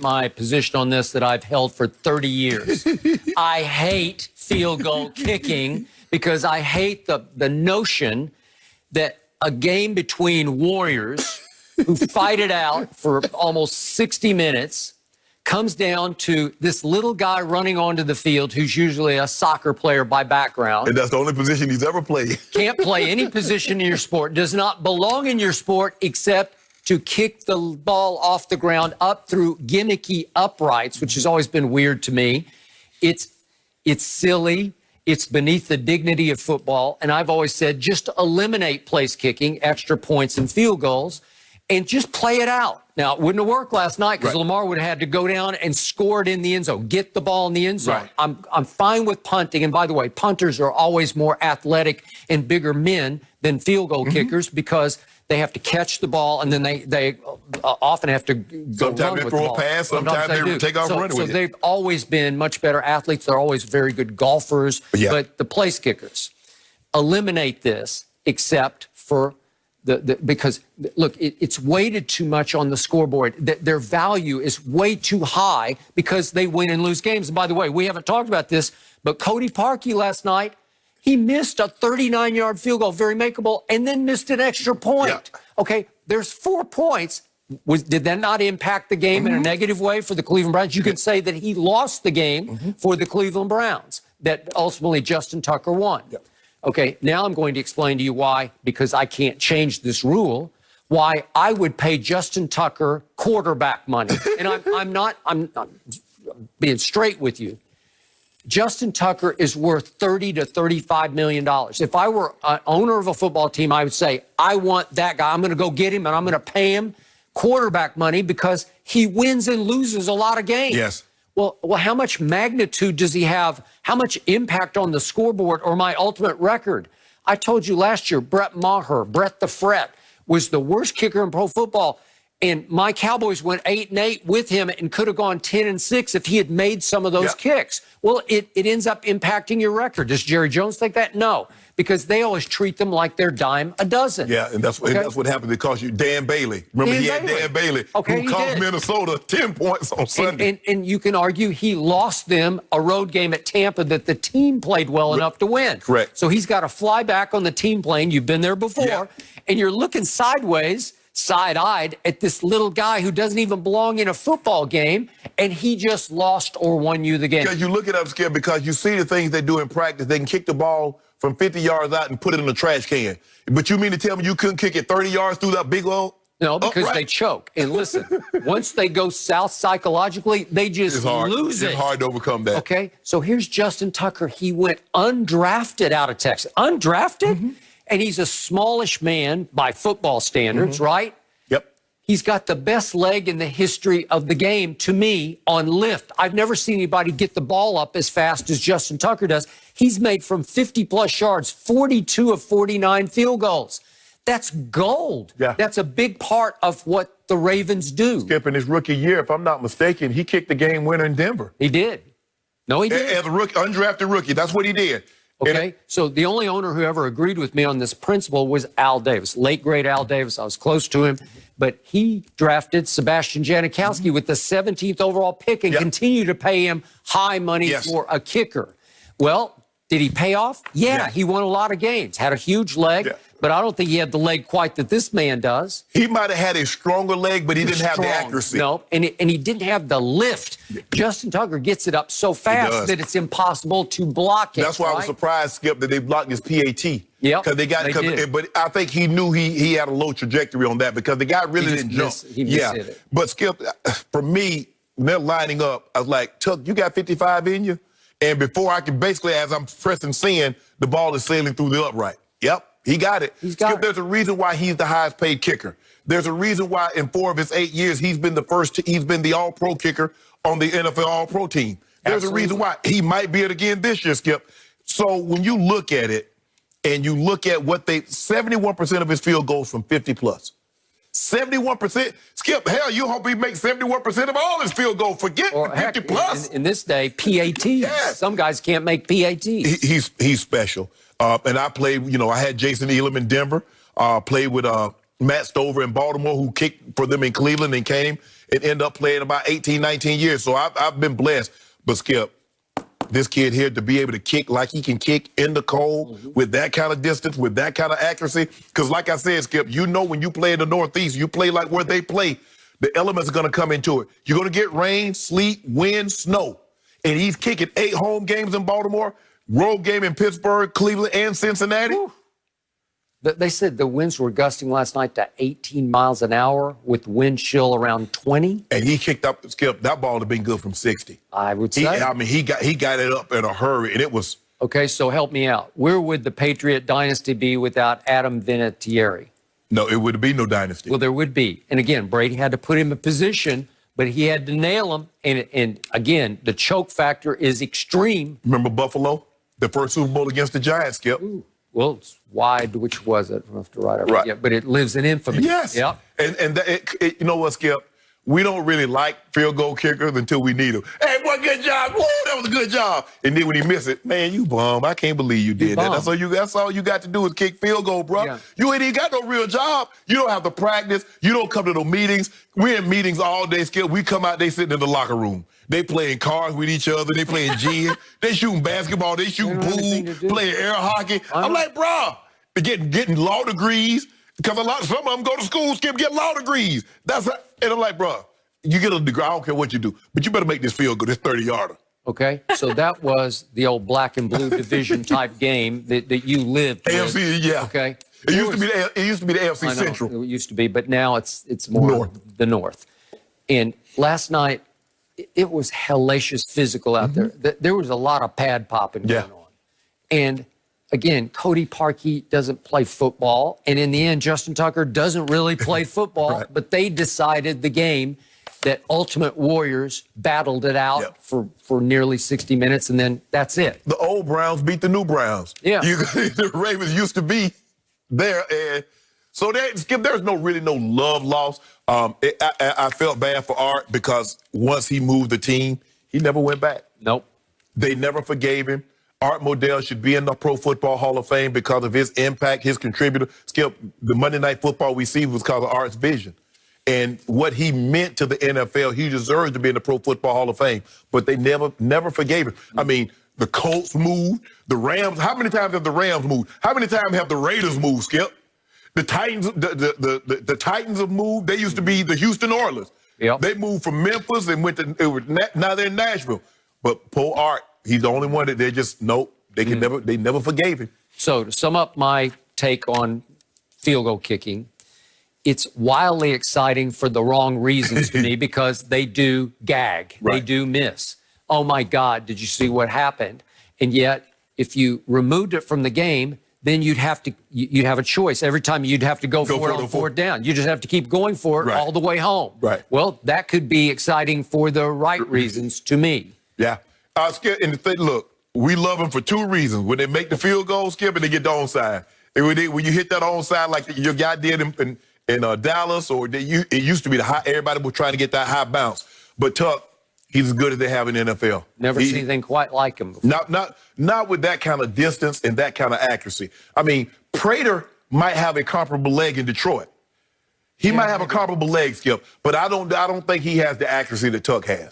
my position on this that I've held for 30 years. I hate field goal kicking because I hate the notion that a game between warriors who fight it out for almost 60 minutes comes down to this little guy running onto the field who's usually a soccer player by background. And that's the only position he's ever played. Can't play any position in your sport, does not belong in your sport except to kick the ball off the ground up through gimmicky uprights, which has always been weird to me. It's silly. It's beneath the dignity of football. And I've always said just eliminate place kicking, extra points and field goals, and just play it out. Now, it wouldn't have worked last night because Lamar would have had to go down and score it in the end zone, get the ball in the end zone. Right. I'm fine with punting. And by the way, punters are always more athletic and bigger men than field goal kickers because they have to catch the ball and then they often have to go sometimes they throw a pass, sometimes they take off running with it. So they've always been much better athletes. They're always very good golfers. Yeah. But the place kickers, eliminate this except for because, look, it's weighted too much on the scoreboard. Their value is way too high because they win and lose games. And by the way, we haven't talked about this, but Cody Parkey last night, he missed a 39-yard field goal, very makeable, and then missed an extra point. Yeah. Okay, there's 4 points. Did that not impact the game in a negative way for the Cleveland Browns? You can say that he lost the game for the Cleveland Browns, that ultimately Justin Tucker won. Yeah. Okay, now I'm going to explain to you why, because I can't change this rule, why I would pay Justin Tucker quarterback money. And I'm being straight with you. Justin Tucker is worth $30 to $35 million. If I were an owner of a football team, I would say, I want that guy. I'm going to go get him, and I'm going to pay him quarterback money because he wins and loses a lot of games. Yes. Well, how much magnitude does he have? How much impact on the scoreboard or my ultimate record? I told you last year, Brett Maher, Brett the Fret, was the worst kicker in pro football. And my Cowboys went 8-8 with him and could have gone 10-6 if he had made some of those kicks. Well, it ends up impacting your record. Does Jerry Jones think that? No, because they always treat them like they're dime a dozen. Yeah, and that's what happened. It cost you Dan Bailey. Remember, he had Dan Bailey, who cost Minnesota 10 points on Sunday. And you can argue he lost them a road game at Tampa that the team played well enough to win. Correct. So he's got to fly back on the team plane. You've been there before. And you're looking sideways, side-eyed at this little guy who doesn't even belong in a football game, and he just lost or won you the game. Because you look at them, Skip, because you see the things they do in practice. They can kick the ball from 50 yards out and put it in a trash can. But you mean to tell me you couldn't kick it 30 yards through that big old? No, because they choke. And listen, once they go south psychologically, they just lose it. It's hard to overcome that. Okay, so here's Justin Tucker. He went undrafted out of Texas. Undrafted? And he's a smallish man by football standards, right? Yep. He's got the best leg in the history of the game, to me, on lift. I've never seen anybody get the ball up as fast as Justin Tucker does. He's made from 50-plus yards, 42 of 49 field goals. That's gold. Yeah. That's a big part of what the Ravens do. Skip, in his rookie year, if I'm not mistaken, he kicked the game winner in Denver. He did. No, he did. As a rookie, undrafted rookie, that's what he did. Okay, so the only owner who ever agreed with me on this principle was Al Davis, late great Al Davis. I was close to him, but he drafted Sebastian Janikowski with the 17th overall pick and continued to pay him high money for a kicker. Well, did he pay off? Yeah, he won a lot of games, had a huge leg, but I don't think he had the leg quite that this man does. He might have had a stronger leg, but he didn't have the accuracy. No, and he didn't have the lift. Justin Tucker gets it up so fast that it's impossible to block it. That's why I was surprised, Skip, that they blocked his PAT. Yeah, because they got. But I think he knew he had a low trajectory on that because the guy really didn't jump. He missed it. But Skip, for me, when they're lining up, I was like, Tuck, you got 55 in you? And before I can basically, as I'm pressing send, the ball is sailing through the upright. Yep, he got it. Skip, there's a reason why he's the highest paid kicker. There's a reason why in 4 of his 8 years, he's been the all-pro kicker on the NFL all-pro team. There's a reason why he might be it again this year, Skip. So when you look at it and you look at what 71% of his field goals from 50-plus. 71%. Skip, hell, you hope he makes 71% of all his field goals. Forget 50-plus. In this day, PATs. Yeah. Some guys can't make PATs. He's special. And I played, I had Jason Elam in Denver, played with Matt Stover in Baltimore, who kicked for them in Cleveland and came. and end up playing about 18, 19 years. So I've been blessed. But Skip, this kid here to be able to kick like he can kick in the cold with that kind of distance, with that kind of accuracy. Because like I said, Skip, you know when you play in the Northeast, you play like where they play, the elements are going to come into it. You're going to get rain, sleet, wind, snow. And he's kicking 8 home games in Baltimore, road game in Pittsburgh, Cleveland, and Cincinnati. Whew. They said the winds were gusting last night to 18 miles an hour with wind chill around 20. And he kicked up, Skip, that ball would have been good from 60. I would say. I mean, he got it up in a hurry, and it was. Okay, so help me out. Where would the Patriot dynasty be without Adam Vinatieri? No, it would be no dynasty. Well, there would be. And again, Brady had to put him in position, but he had to nail him. And again, the choke factor is extreme. Remember Buffalo? The first Super Bowl against the Giants, Skip? Ooh. Well, it's wide. Which was it? I don't have to write it right. yet, but it lives in infamy. Yes. Yep. And you know what, Skip? We don't really like field goal kickers until we need them. Hey, what good job. Woo, that was a good job. And then when he miss it, man, you bum. I can't believe you did that. That's all you got to do is kick field goal, bro. Yeah. You ain't even got no real job. You don't have to practice. You don't come to no meetings. We're in meetings all day, Skip. We come out, they sitting in the locker room. They playing cards with each other. They playing gin. They shooting basketball. They shooting pool, playing air hockey. I'm like, bro, they're getting law degrees. Because some of them go to school, Skip, get law degrees. And I'm like, bro, you get a degree, I don't care what you do, but you better make this field good. It's 30-yarder. Okay, so that was the old black and blue division type game that you lived with. AFC, yeah. Okay. It used to be the AFC Central. It used to be, but now it's more the North. And last night, it was hellacious physical out there. There was a lot of pad popping going on. And again, Cody Parkey doesn't play football. And in the end, Justin Tucker doesn't really play football. Right. But they decided the game that Ultimate Warriors battled it out for nearly 60 minutes. And then that's it. The old Browns beat the new Browns. Yeah. The Ravens used to be there. And so Skip, there's really no love lost. I felt bad for Art because once he moved the team, he never went back. Nope. They never forgave him. Art Modell should be in the Pro Football Hall of Fame because of his impact, his contributor. Skip, the Monday Night Football we see was because of Art's vision. And what he meant to the NFL, he deserves to be in the Pro Football Hall of Fame. But they never forgave him. I mean, the Colts moved, the Rams. How many times have the Rams moved? How many times have the Raiders moved, Skip? The Titans, the Titans have moved. They used to be the Houston Oilers. Yep. They moved from Memphis and now they're in Nashville. But poor Art, he's the only one that they just they never forgave him. So to sum up my take on field goal kicking, it's wildly exciting for the wrong reasons to me because they do gag. Right. They do miss. Oh my God, did you see what happened? And yet, if you removed it from the game, then you'd have a choice. Every time you'd have to go for it on fourth down. You just have to keep going for it all the way home. Right. Well, that could be exciting for the right reasons to me. Yeah. And the thing, look, we love them for 2 reasons. When they make the field goal, Skip, and they get the onside. And when you hit that onside like your guy did in Dallas, or it used to be everybody was trying to get that high bounce. But Tuck, he's as good as they have in the NFL. Never seen anything quite like him before. Not with that kind of distance and that kind of accuracy. I mean, Prater might have a comparable leg in Detroit. He might have a comparable leg, Skip, but I don't think he has the accuracy that Tuck has.